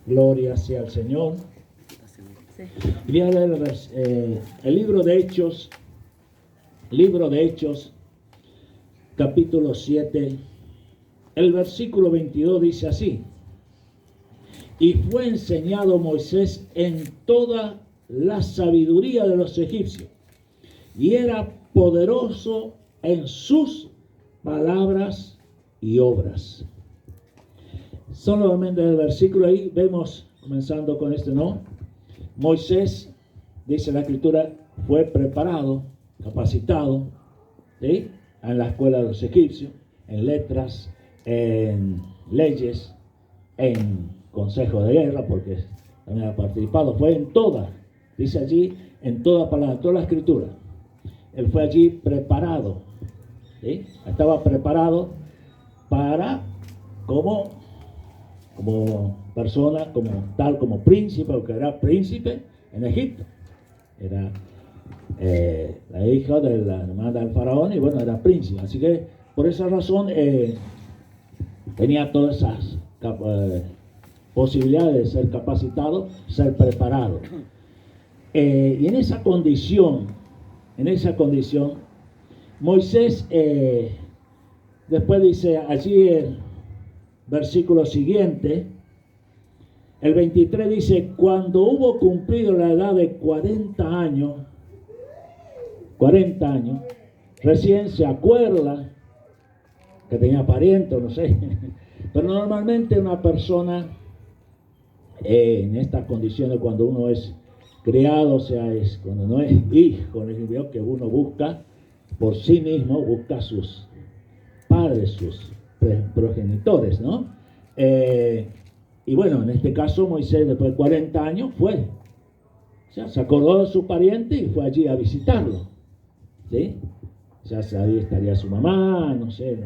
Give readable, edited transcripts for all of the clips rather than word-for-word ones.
Gloria sea al Señor. Sí. Y voy a leer el libro de Hechos, capítulo 7, el versículo 22 dice así: y fue enseñado Moisés en toda la sabiduría de los egipcios, y era poderoso en sus palabras y obras. Solamente el versículo ahí vemos, comenzando con este, ¿no? Moisés, dice la escritura, fue preparado, capacitado, ¿sí?, en la escuela de los egipcios, en letras, en leyes, en consejo de guerra, porque también ha participado, fue en toda, dice allí, en toda palabra, toda la escritura. Él fue allí preparado, ¿sí? Estaba preparado para, como persona, como príncipe, porque era príncipe en Egipto. Era la hija de la hermana del faraón y bueno, era príncipe. Así que por esa razón tenía todas esas posibilidades de ser capacitado, ser preparado. Y en esa condición, Moisés, después dice allí el versículo siguiente, el 23 dice: cuando hubo cumplido la edad de 40 años, recién se acuerda que tenía parientes, no sé, pero normalmente una persona en estas condiciones, cuando uno es criado, o sea, es cuando no es hijo, que uno busca por sí mismo, busca a sus padres, sus progenitores, ¿no? Y bueno, en este caso Moisés, después de 40 años, fue. O sea, se acordó de su pariente y fue allí a visitarlo, ¿sí? Ya ahí estaría su mamá, no sé,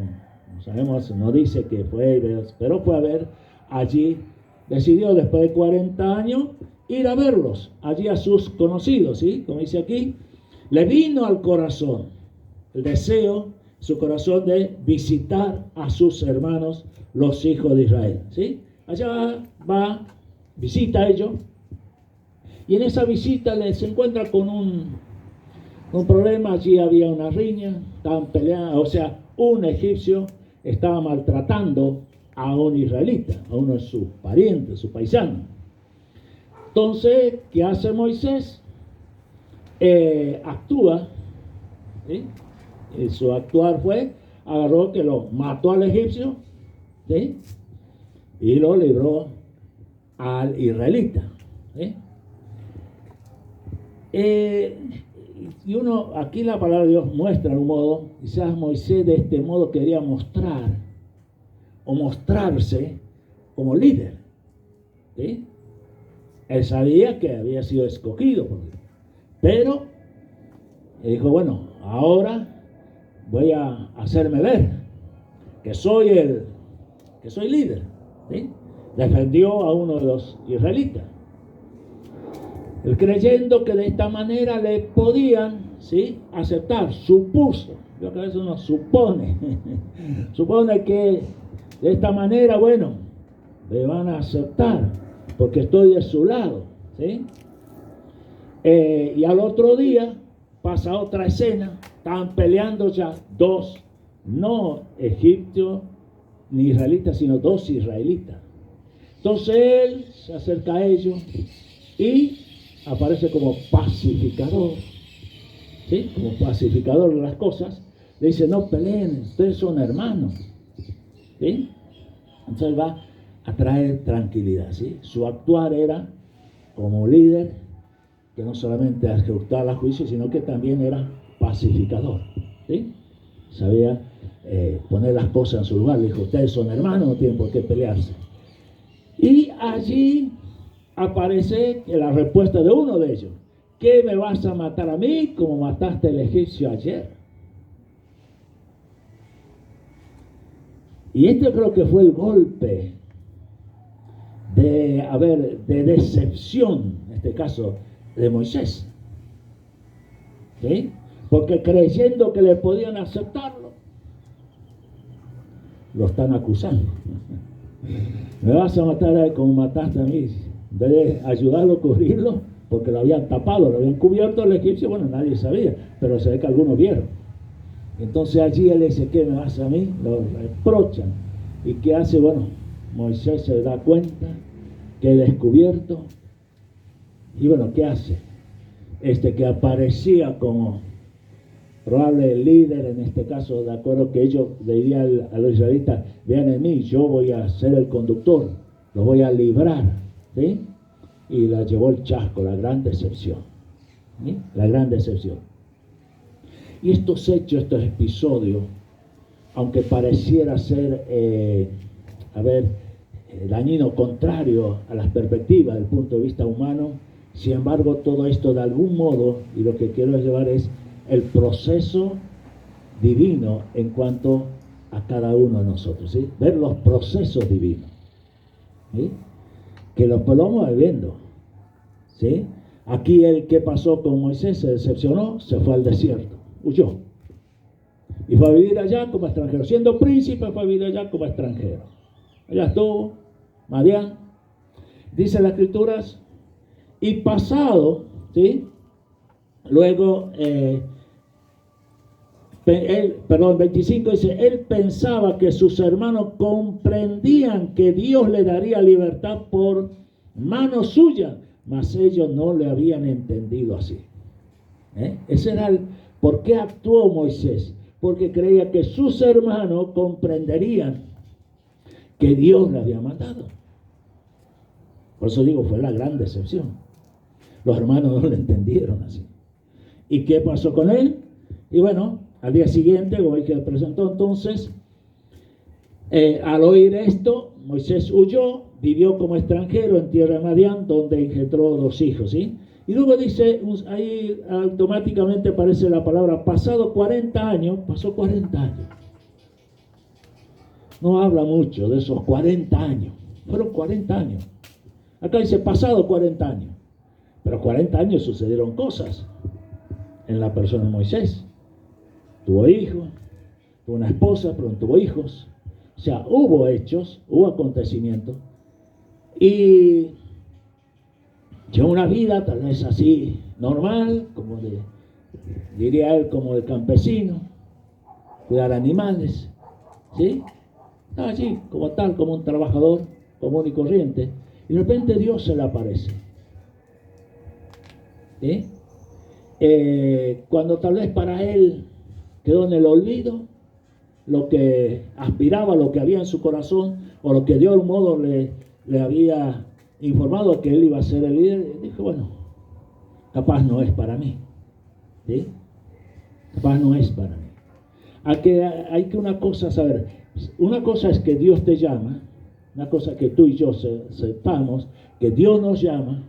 no sabemos, no dice que fue, pero fue a ver allí. Decidió después de 40 años ir a verlos, allí a sus conocidos, ¿sí? Como dice aquí, le vino al corazón el deseo, su corazón, de visitar a sus hermanos, los hijos de Israel, ¿sí? Allá va, visita a ellos, y en esa visita se encuentra con un problema. Allí había una riña, estaban peleando, o sea, un egipcio estaba maltratando a un israelita, a uno de sus parientes, su paisano. Entonces, ¿qué hace Moisés? Actúa, ¿sí? Y su actuar fue, agarró que lo mató al egipcio, ¿sí?, y lo libró al israelita, ¿sí? Y uno, aquí la palabra de Dios muestra de un modo, quizás Moisés de este modo quería mostrar o mostrarse como líder, ¿sí? Él sabía que había sido escogido por Dios, pero él dijo: bueno, ahora voy a hacerme ver que soy líder, ¿sí? Defendió a uno de los israelitas, él creyendo que de esta manera le podían, ¿sí?, aceptar. Supuso, yo creo que eso uno supone supone que de esta manera, bueno, me van a aceptar porque estoy de su lado, ¿sí? Y al otro día pasa otra escena, estaban peleando ya dos, no egipcios ni israelitas, sino dos israelitas. Entonces él se acerca a ellos y aparece como pacificador, ¿sí?, como pacificador de las cosas. Le dice: no peleen, ustedes son hermanos, ¿sí? Entonces va a traer tranquilidad, ¿sí? Su actuar era como líder, que no solamente ejecutaba el juicio, sino que también era pacificador, ¿sí? Sabía poner las cosas en su lugar. Le dijo: ustedes son hermanos, no tienen por qué pelearse. Y allí aparece la respuesta de uno de ellos: ¿qué me vas a matar a mí como mataste al egipcio ayer? Y este creo que fue el golpe de decepción, en este caso, de Moisés, ¿sí? Porque creyendo que le podían aceptarlo, lo están acusando. Me vas a matar como mataste a mí. En vez de ayudarlo a cubrirlo, porque lo habían tapado, lo habían cubierto el egipcio, bueno, nadie sabía, pero se ve que algunos vieron. Entonces allí él dice, ¿qué me vas a mí? Lo reprochan. ¿Y qué hace? Bueno, Moisés se da cuenta que he descubierto. Y bueno, ¿qué hace? Que aparecía como probable líder, en este caso, de acuerdo que ellos le dirían a los israelitas, vean en mí, yo voy a ser el conductor, los voy a librar, ¿sí? Y la llevó el chasco, la gran decepción, ¿sí? La gran decepción. Y estos hechos, estos episodios, aunque pareciera ser, dañino, contrario a las perspectivas del punto de vista humano, sin embargo, todo esto de algún modo, y lo que quiero llevar es el proceso divino en cuanto a cada uno de nosotros, ¿sí? Ver los procesos divinos, ¿sí? Que lo vamos viendo, ¿sí? Aquí ¿qué pasó con Moisés? Se decepcionó, se fue al desierto, huyó. Y fue a vivir allá como extranjero. Siendo príncipe, fue a vivir allá como extranjero. Allá estuvo, Madián. Dice las Escrituras, y pasado, ¿sí? Luego, 25 dice, él pensaba que sus hermanos comprendían que Dios le daría libertad por mano suya, mas ellos no le habían entendido así. Ese era ¿por qué actuó Moisés? Porque creía que sus hermanos comprenderían que Dios le había mandado. Por eso digo, fue la gran decepción. Los hermanos no le entendieron así. ¿Y qué pasó con él? Y bueno, al día siguiente, como que presentó entonces, al oír esto, Moisés huyó, vivió como extranjero en tierra de Madián, donde engendró 2 hijos, ¿sí? Y luego dice, ahí automáticamente aparece la palabra, pasó 40 años. No habla mucho de esos 40 años. Fueron 40 años. Acá dice, pasado 40 años. Pero 40 años sucedieron cosas en la persona de Moisés. Tuvo hijos, tuvo una esposa, pero no tuvo hijos. O sea, hubo hechos, hubo acontecimientos. Y llevó una vida tal vez así normal, como diría él, como de campesino, cuidar animales, ¿sí? Estaba allí como tal, como un trabajador común y corriente. Y de repente Dios se le aparece, ¿sí? Cuando tal vez para él quedó en el olvido lo que aspiraba, lo que había en su corazón, o lo que de algún modo le había informado que él iba a ser el líder, dijo, bueno, capaz no es para mí, ¿sí? Capaz no es para mí. Hay que una cosa saber, una cosa es que Dios te llama, una cosa que tú y yo sepamos, que Dios nos llama,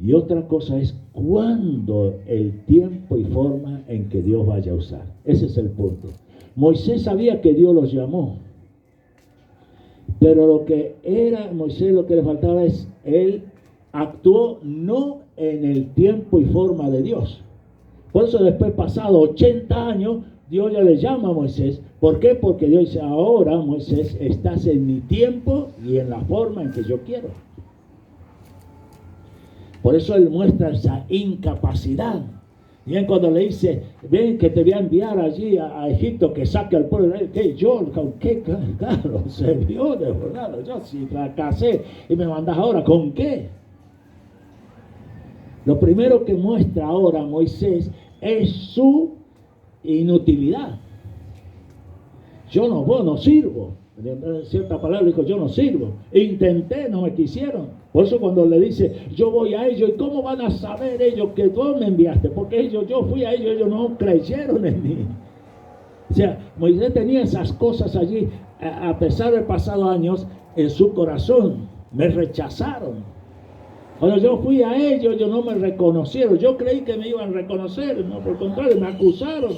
y otra cosa es cuándo, el tiempo y forma en que Dios vaya a usar. Ese es el punto. Moisés sabía que Dios los llamó, pero lo que era Moisés, lo que le faltaba es, él actuó no en el tiempo y forma de Dios. Por eso después, pasado 80 años, Dios ya le llama a Moisés. ¿Por qué? Porque Dios dice, ahora Moisés, estás en mi tiempo y en la forma en que yo quiero. Por eso él muestra esa incapacidad. Bien, cuando le dice, ven que te voy a enviar allí a Egipto, que saque al pueblo, que yo, ¿con qué? Claro, se vio de verdad, yo si fracasé y me mandas ahora, ¿con qué? Lo primero que muestra ahora Moisés es su inutilidad. Yo no sirvo. En cierta palabra dijo, yo no sirvo. Intenté, no me quisieron. Por eso cuando le dice, yo voy a ellos, ¿y cómo van a saber ellos que tú me enviaste? Porque yo fui a ellos no creyeron en mí. O sea, Moisés tenía esas cosas allí, a pesar de pasado años, en su corazón. Me rechazaron. Cuando yo fui a ellos no me reconocieron. Yo creí que me iban a reconocer, no, por el contrario, me acusaron.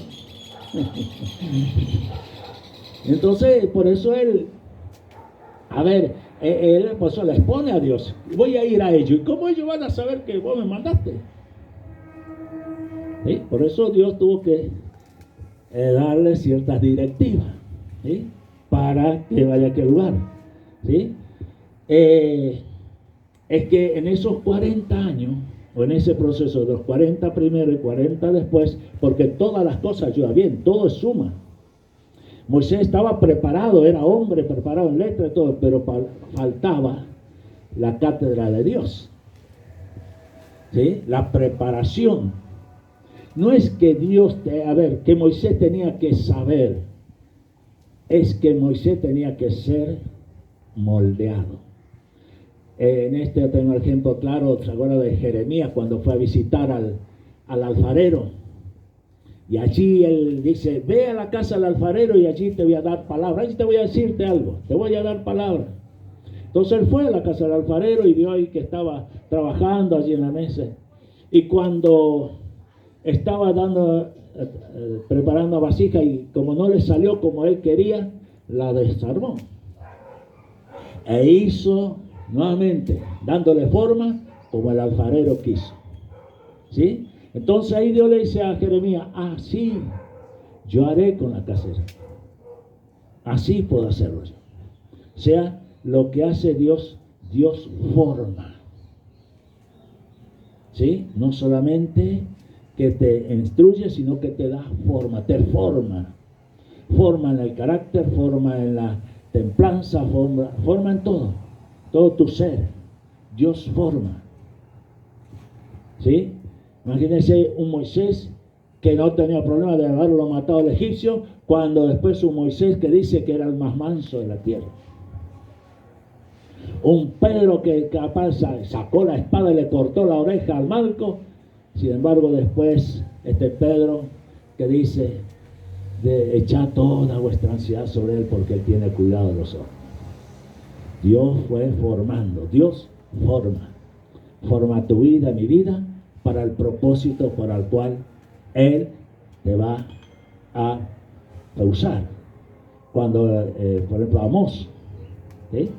Entonces, por eso él por eso le expone a Dios. Voy a ir a ellos. ¿Y cómo ellos van a saber que vos me mandaste? ¿Sí? Por eso Dios tuvo que darle ciertas directivas, ¿sí? Para que vaya a aquel lugar, ¿sí? es que en esos 40 años, o en ese proceso de los 40 primero y 40 después, porque todas las cosas ayudan bien, todo es suma. Moisés estaba preparado, era hombre preparado en letra y todo, pero faltaba la cátedra de Dios. ¿Sí? La preparación. No es que que Moisés tenía que saber, es que Moisés tenía que ser moldeado. En este tengo el ejemplo claro, ¿se acuerdan de Jeremías cuando fue a visitar al alfarero? Y allí él dice, ve a la casa del alfarero y allí te voy a dar palabra, allí te voy a decirte algo, te voy a dar palabra. Entonces él fue a la casa del alfarero y vio ahí que estaba trabajando allí en la mesa. Y cuando estaba preparando vasija y como no le salió como él quería, la desarmó. E hizo nuevamente, dándole forma como el alfarero quiso. ¿Sí? Entonces ahí Dios le dice a Jeremías, así yo haré con la casa. Así puedo hacerlo yo. O sea, lo que hace Dios, Dios forma. ¿Sí? No solamente que te instruye, sino que te da forma, te forma. Forma en el carácter, forma en la templanza, forma en todo tu ser. Dios forma. ¿Sí? Imagínense un Moisés que no tenía problema de haberlo matado al egipcio, cuando después un Moisés que dice que era el más manso de la tierra. Un Pedro que capaz sacó la espada y le cortó la oreja al Malco. Sin embargo, después Pedro que dice, echad toda vuestra ansiedad sobre él porque él tiene cuidado de los ojos. Dios fue formando, Dios forma tu vida, mi vida, para el propósito para el cual Él te va a usar. Cuando, por ejemplo, Amós, ¿sí?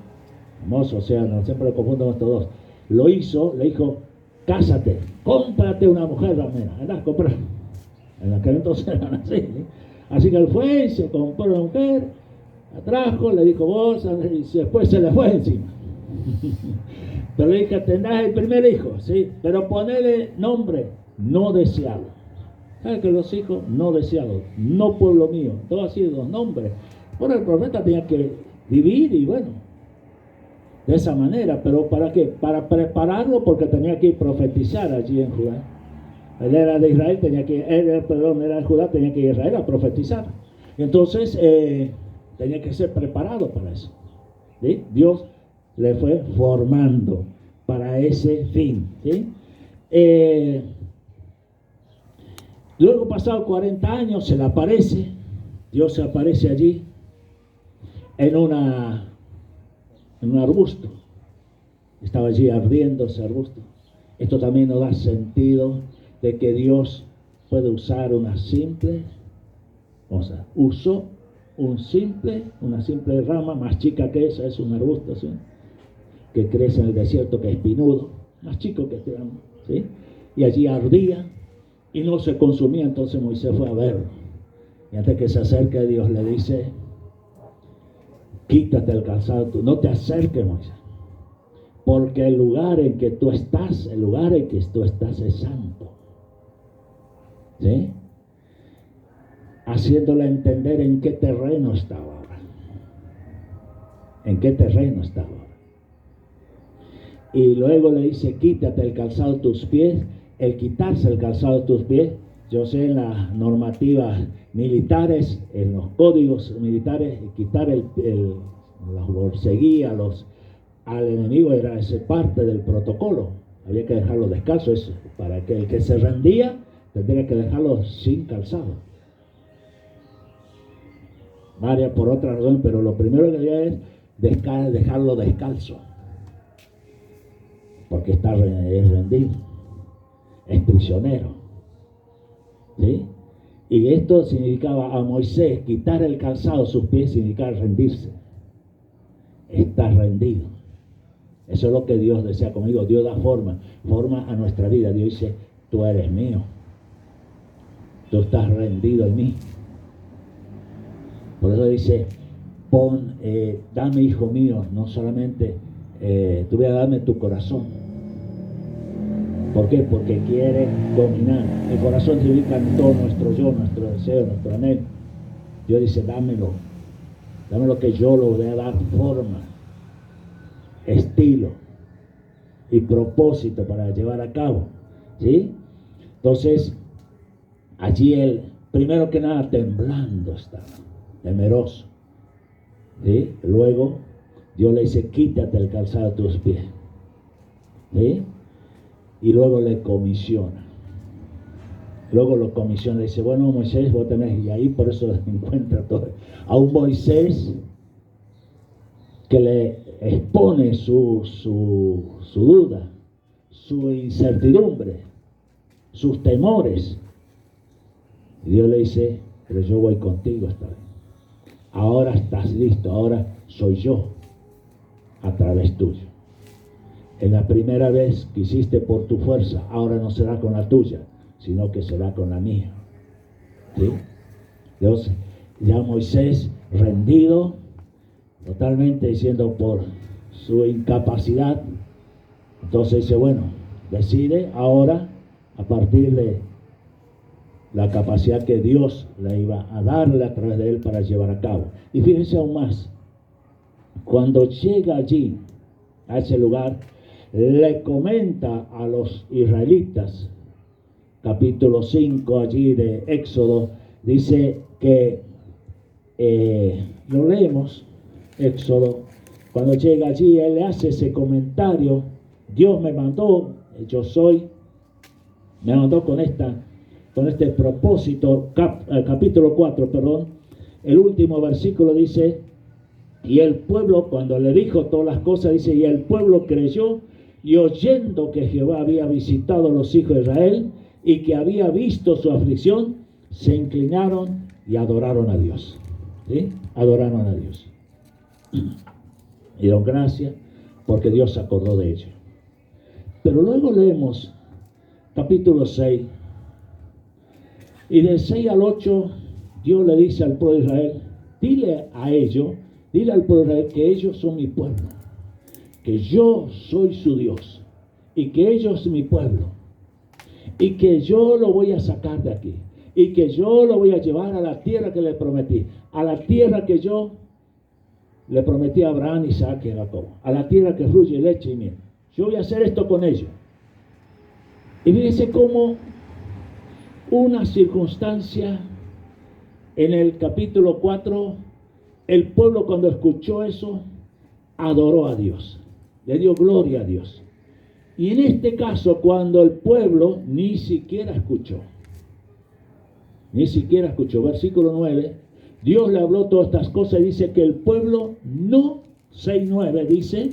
Amós, o sea, no siempre lo confundo con estos dos, lo hizo, le dijo, cásate, cómprate una mujer ramera, andá a comprar. En aquel entonces eran así, ¿sí? Así que él fue y se compró una mujer, la trajo, le dijo vos, y después se le fue encima. Pero le dije, tendrás el primer hijo, ¿sí? Pero ponele nombre no deseado. ¿Sabes que los hijos no deseados? No pueblo mío. Todos así los nombres. Bueno, el profeta tenía que vivir y bueno, de esa manera. ¿Pero para qué? Para prepararlo porque tenía que profetizar allí en Judá. Él era de Israel, era de Judá, tenía que ir a Israel a profetizar. Entonces, tenía que ser preparado para eso. ¿Sí? Dios le fue formando para ese fin. ¿Sí? Luego, pasados 40 años, se le aparece, Dios se aparece allí en un arbusto. Estaba allí ardiendo ese arbusto. Esto también nos da sentido de que Dios puede usar una simple cosa. Usó una simple rama, más chica que esa, es un arbusto, ¿sí? Que crece en el desierto, que es pinudo, más chico que este ramo, ¿sí? Y allí ardía y no se consumía. Entonces Moisés fue a verlo. Y antes que se acerque a Dios le dice, quítate el calzado, no te acerques, Moisés, porque el lugar en que tú estás es santo. ¿Sí? Haciéndole entender en qué terreno estaba ahora. En qué terreno estaba ahora. Y luego le dice, quítate el calzado de tus pies. El quitarse el calzado de tus pies, yo sé en las normativas militares, en los códigos militares, quitar la borseguía al enemigo era parte del protocolo. Había que dejarlo descalzo, eso, para que el que se rendía tendría que dejarlo sin calzado. Varias por otra razón, pero lo primero que había es dejarlo descalzo, porque es rendido, es prisionero. ¿Sí? Y esto significaba a Moisés quitar el calzado de sus pies, significaba rendirse. Está rendido. Eso es lo que Dios desea conmigo. Dios da forma a nuestra vida. Dios dice, tú eres mío. Tú estás rendido en mí. Por eso dice, dame, hijo mío, no solamente tú vas a darme tu corazón. ¿Por qué? Porque quiere dominar. El corazón significa todo nuestro yo, nuestro deseo, nuestro anhelo. Dios dice, dámelo que yo lo voy a dar forma, estilo y propósito para llevar a cabo, ¿sí? Entonces, allí él, primero que nada, temblando estaba, temeroso, ¿sí? Luego, Dios le dice, quítate el calzado de tus pies, ¿sí? Y luego le comisiona. Luego lo comisiona y dice, bueno, Moisés, vos tenés, y ahí por eso encuentra todo. A un Moisés que le expone su duda, su incertidumbre, sus temores. Y Dios le dice, pero yo voy contigo esta vez. Ahora estás listo, ahora soy yo a través tuyo. En la primera vez que hiciste por tu fuerza, ahora no será con la tuya, sino que será con la mía. ¿Sí? Dios, ya Moisés rendido, totalmente diciendo por su incapacidad, entonces dice, bueno, decide ahora, a partir de la capacidad que Dios le iba a darle a través de él para llevar a cabo. Y fíjense aún más, cuando llega allí, a ese lugar, le comenta a los israelitas, capítulo 5 allí de Éxodo, dice que, lo leemos, Éxodo, cuando llega allí, él le hace ese comentario, Dios me mandó, me mandó con este propósito, capítulo 4, perdón, el último versículo dice, y el pueblo, cuando le dijo todas las cosas, dice, y el pueblo creyó, y oyendo que Jehová había visitado a los hijos de Israel, y que había visto su aflicción, se inclinaron y adoraron a Dios. ¿Sí? Adoraron a Dios. Dieron gracias porque Dios se acordó de ellos. Pero luego leemos capítulo 6. Y del 6 al 8, Dios le dice al pueblo de Israel, dile al pueblo de Israel que ellos son mi pueblo, que yo soy su Dios, y que ellos son mi pueblo, y que yo lo voy a sacar de aquí, y que yo lo voy a llevar a la tierra que le prometí, a la tierra que yo le prometí a Abraham, Isaac y Jacob, a la tierra que fluye leche y miel. Yo voy a hacer esto con ellos. Y fíjense cómo una circunstancia en el capítulo 4, el pueblo cuando escuchó eso, adoró a Dios, le dio gloria a Dios. Y en este caso, cuando el pueblo ni siquiera escuchó, versículo 9, Dios le habló todas estas cosas y dice que el pueblo no, 6:9 dice,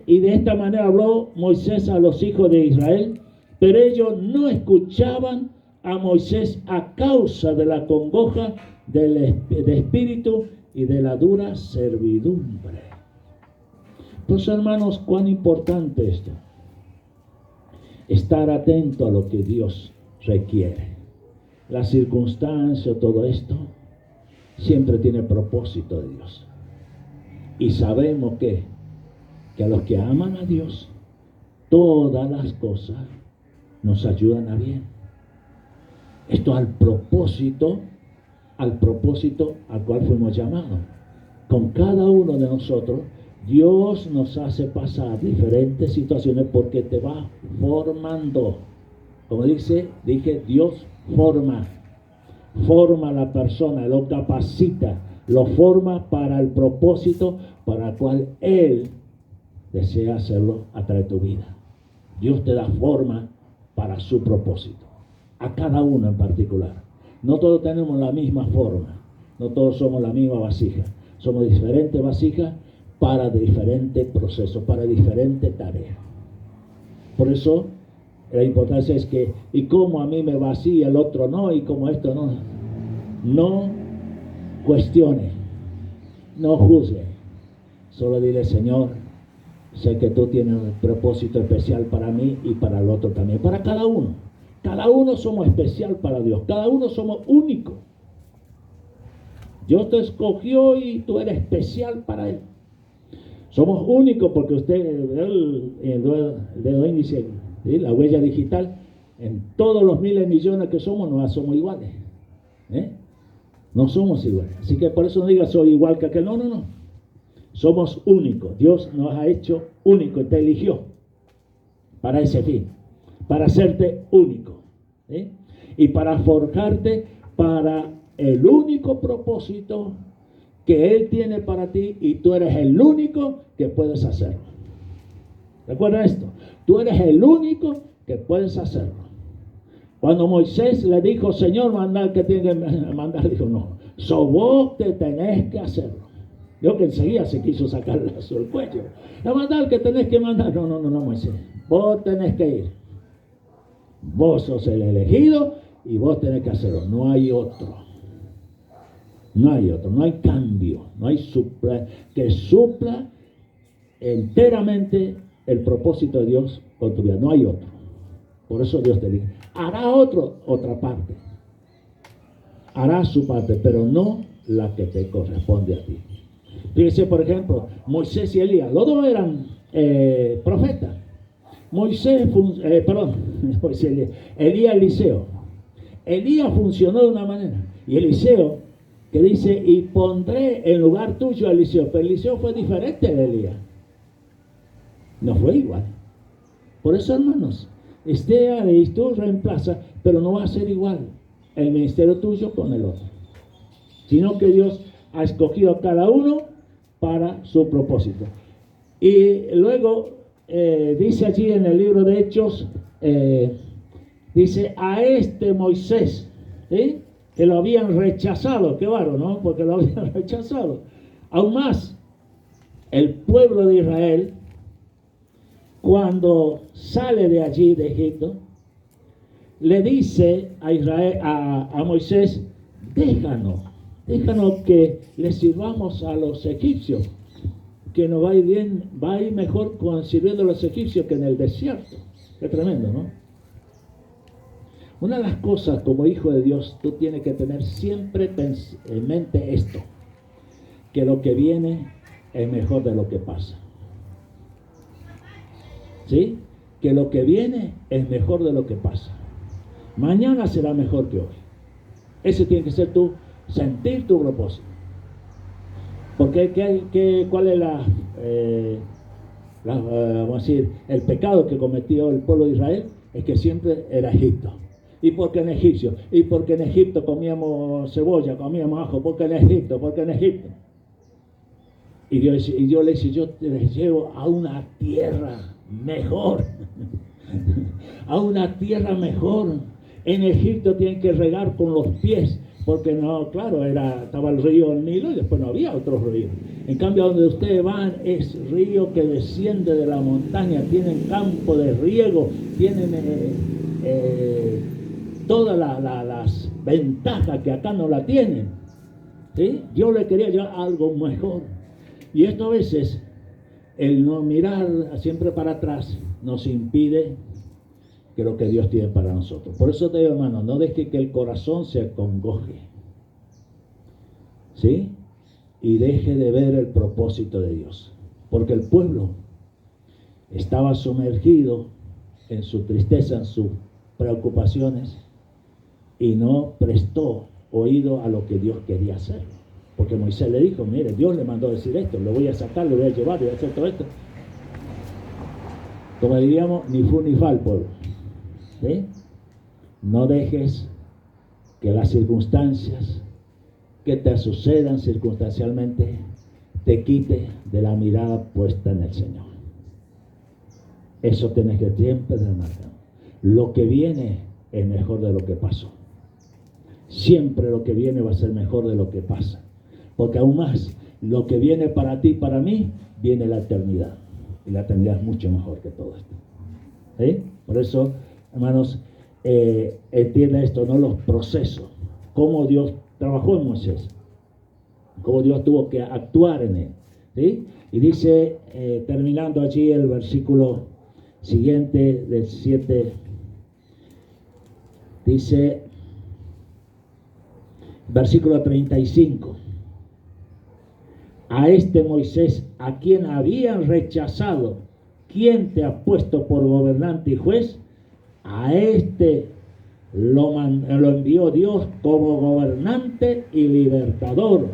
y de esta manera habló Moisés a los hijos de Israel, pero ellos no escuchaban a Moisés a causa de la congoja de espíritu y de la dura servidumbre. Pues hermanos, cuán importante esto. Estar atento a lo que Dios requiere. La circunstancia, todo esto, siempre tiene propósito de Dios. Y sabemos que a los que aman a Dios, todas las cosas nos ayudan a bien. Esto al propósito al cual fuimos llamados. Con cada uno de nosotros, Dios nos hace pasar diferentes situaciones porque te va formando. Como dije, Dios forma a la persona, lo capacita, lo forma para el propósito para el cual Él desea hacerlo a través de tu vida. Dios te da forma para su propósito, a cada uno en particular. No todos tenemos la misma forma, no todos somos la misma vasija, somos diferentes vasijas para diferentes procesos, para diferentes tareas. Por eso la importancia es que, y como a mí me vacía, el otro no, y como esto no. No cuestione, no juzgue, solo dile, Señor, sé que tú tienes un propósito especial para mí y para el otro también, para cada uno. Cada uno somos especial para Dios, cada uno somos únicos. Dios te escogió y tú eres especial para Él. Somos únicos porque usted ve el dedo índice, ¿sí? La huella digital, en todos los miles de millones que somos, no somos iguales. No somos iguales. Así que por eso no diga soy igual que aquel. No, no, no. Somos únicos. Dios nos ha hecho únicos y te eligió para ese fin, para hacerte único, ¿sí? Y para forjarte para el único propósito que Él tiene para ti, y tú eres el único que puedes hacerlo. Recuerda esto, tú eres el único que puedes hacerlo. Cuando Moisés le dijo, Señor, manda que tiene que mandar, dijo, no, vos te tenés que hacerlo. Yo que enseguida se quiso sacarle el cuello. La mandar que tenés que mandar, no, Moisés, vos tenés que ir. Vos sos el elegido y vos tenés que hacerlo, no hay otro. No hay otro, no hay cambio, no hay que supla enteramente el propósito de Dios con tu vida. No hay otro. Por eso Dios te dice, hará otra parte. Hará su parte, pero no la que te corresponde a ti. Fíjese, por ejemplo, Moisés y Elías, los dos eran profetas. Elías, Eliseo. Elías funcionó de una manera, y Eliseo, que dice, y pondré en lugar tuyo a Eliseo. Pero Eliseo fue diferente de Elías. No fue igual. Por eso, hermanos, y tú reemplaza, pero no va a ser igual el ministerio tuyo con el otro. Sino que Dios ha escogido a cada uno para su propósito. Y luego dice allí en el libro de Hechos, dice, a este Moisés, ¿sí?, que lo habían rechazado, qué bárbaro, ¿no? Porque lo habían rechazado. Aún más, el pueblo de Israel, cuando sale de allí, de Egipto, le dice a Israel, a Moisés, déjanos que le sirvamos a los egipcios, que nos va a ir bien, va a ir mejor sirviendo a los egipcios que en el desierto. Qué tremendo, ¿no? Una de las cosas como hijo de Dios, tú tienes que tener siempre en mente esto, que lo que viene es mejor de lo que pasa. ¿Sí? Que lo que viene es mejor de lo que pasa. Mañana será mejor que hoy. Ese tiene que ser sentir tu propósito. Porque ¿cuál es vamos a decir, el pecado que cometió el pueblo de Israel? Es que siempre era Egipto. ¿Y por qué en Egipto? ¿Y porque en Egipto comíamos cebolla, comíamos ajo? ¿Por qué en Egipto? ¿Por qué en Egipto? Y Dios le dice, yo te llevo a una tierra mejor. A una tierra mejor. En Egipto tienen que regar con los pies, porque no, claro, estaba el río Nilo y después no había otro río. En cambio, donde ustedes van es río que desciende de la montaña, tienen campo de riego, tienen todas las ventajas que acá no la tienen. ¿Sí? Yo le quería llevar algo mejor. Y esto a veces, el no mirar siempre para atrás, nos impide que lo que Dios tiene para nosotros. Por eso te digo, hermano, no deje que el corazón se acongoje, ¿sí? Y deje de ver el propósito de Dios. Porque el pueblo estaba sumergido en su tristeza, en sus preocupaciones, y no prestó oído a lo que Dios quería hacer. Porque Moisés le dijo, mire, Dios le mandó a decir esto, lo voy a sacar, lo voy a llevar, voy a hacer todo esto. Como diríamos, ni fu ni fa al pueblo. ¿Sí? No dejes que las circunstancias que te sucedan circunstancialmente te quite de la mirada puesta en el Señor. Eso tienes que siempre remarcar. Lo que viene es mejor de lo que pasó. Siempre lo que viene va a ser mejor de lo que pasa. Porque aún más, lo que viene para ti y para mí, viene la eternidad. Y la eternidad es mucho mejor que todo esto. ¿Sí? Por eso, hermanos, entiende esto, ¿no? Los procesos. Cómo Dios trabajó en Moisés. Cómo Dios tuvo que actuar en él. ¿Sí? Y dice, terminando allí el versículo siguiente del 7, dice, versículo 35. a este Moisés, a quien habían rechazado, ¿quién te ha puesto por gobernante y juez? A este lo envió Dios como gobernante y libertador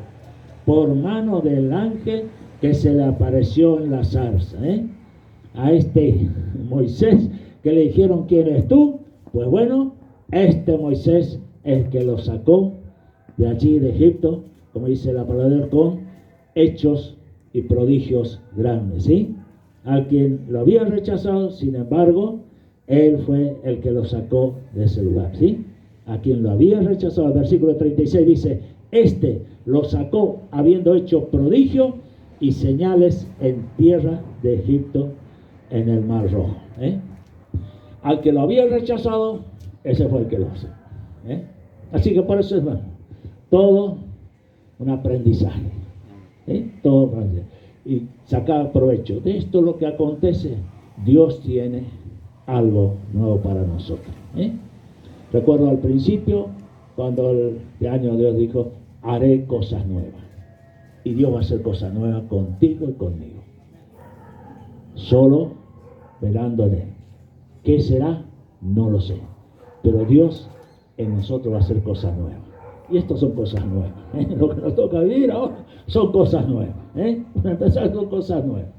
por mano del ángel que se le apareció en la zarza. A este Moisés que le dijeron, ¿quién eres tú? Pues bueno, este Moisés es el que lo sacó de allí de Egipto, como dice la palabra de Dios, con hechos y prodigios grandes, ¿sí? A quien lo habían rechazado, sin embargo, él fue el que lo sacó de ese lugar, ¿sí? A quien lo había rechazado, el versículo 36 dice, este lo sacó habiendo hecho prodigio y señales en tierra de Egipto, en el Mar Rojo. Al que lo había rechazado, ese fue el que lo sacó. Así que por eso es bueno, todo un aprendizaje. Todo aprendizaje. Y sacar provecho de esto. Lo que acontece, Dios tiene algo nuevo para nosotros. Recuerdo al principio, cuando este año Dios dijo, haré cosas nuevas. Y Dios va a hacer cosas nuevas contigo y conmigo. Solo velándole. ¿Qué será? No lo sé. Pero Dios en nosotros va a hacer cosas nuevas. Y esto son cosas nuevas. Lo que nos toca vivir ahora son cosas nuevas. Para empezar, son cosas nuevas.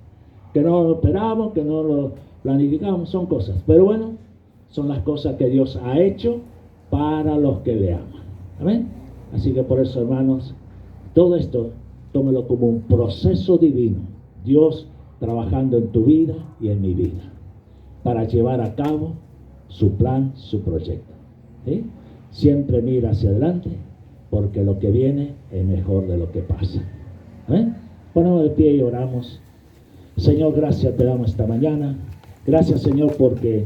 Que no lo esperamos, que no lo planificamos, son cosas. Pero bueno, son las cosas que Dios ha hecho para los que le aman. ¿Amén? Así que por eso, hermanos, todo esto, tómelo como un proceso divino. Dios trabajando en tu vida y en mi vida, para llevar a cabo su plan, su proyecto. ¿Sí? Siempre mira hacia adelante, porque lo que viene es mejor de lo que pasa. ¿Amén? Ponemos de pie y oramos. Señor, gracias te damos esta mañana. Gracias, Señor, porque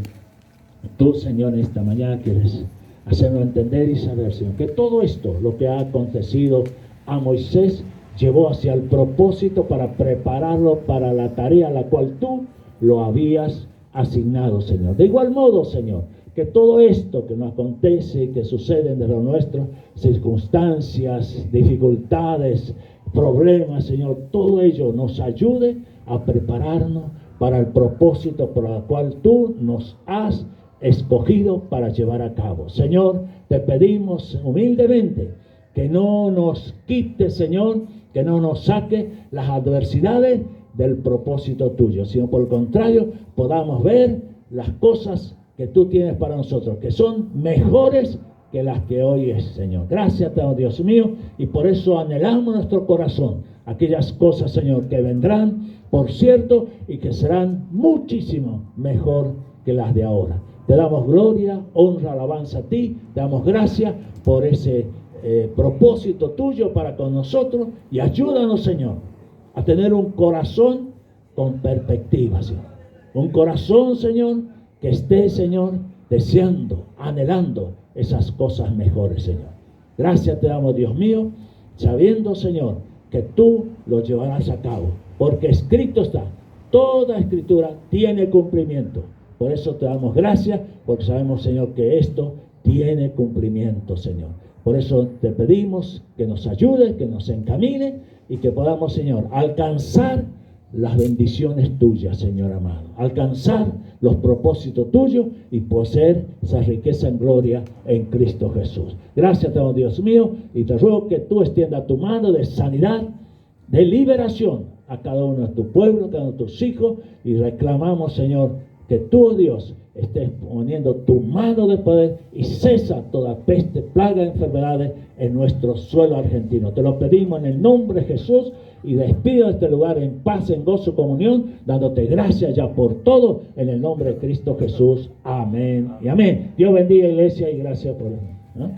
tú, Señor, esta mañana quieres hacernos entender y saber, Señor, que todo esto, lo que ha acontecido a Moisés, llevó hacia el propósito para prepararlo para la tarea a la cual tú lo habías asignado, Señor. De igual modo, Señor, que todo esto que nos acontece, que sucede en lo nuestro, circunstancias, dificultades, problemas, Señor, todo ello nos ayude a prepararnos para el propósito por el cual tú nos has escogido para llevar a cabo. Señor, te pedimos humildemente que no nos quite, Señor, que no nos saque las adversidades del propósito tuyo, sino por el contrario, podamos ver las cosas que tú tienes para nosotros, que son mejores que las que hoy es, Señor. Gracias te damos, Dios mío, y por eso anhelamos nuestro corazón aquellas cosas, Señor, que vendrán, por cierto, y que serán muchísimo mejor que las de ahora. Te damos gloria, honra, alabanza a ti, te damos gracias por ese propósito tuyo para con nosotros, y ayúdanos, Señor, a tener un corazón con perspectiva, Señor. Un corazón, Señor, que esté, Señor, deseando, anhelando esas cosas mejores, Señor. Gracias te damos, Dios mío, sabiendo, Señor, que tú lo llevarás a cabo, porque escrito está, toda escritura tiene cumplimiento. Por eso te damos gracias, porque sabemos, Señor, que esto tiene cumplimiento, Señor. Por eso te pedimos que nos ayude, que nos encamine y que podamos, Señor, alcanzar las bendiciones tuyas, Señor amado. Alcanzar los propósitos tuyos y poseer esa riqueza en gloria en Cristo Jesús. Gracias te damos, Dios mío, y te ruego que tú extiendas tu mano de sanidad, de liberación a cada uno de tu pueblo, a cada uno de tus hijos, y reclamamos, Señor, que tú, Dios, estés poniendo tu mano de poder y cesa toda peste, plaga, enfermedades en nuestro suelo argentino. Te lo pedimos en el nombre de Jesús y despido este lugar en paz, en gozo, comunión, dándote gracias ya por todo en el nombre de Cristo Jesús. Amén y amén. Dios bendiga, iglesia, y gracias por... ¿no?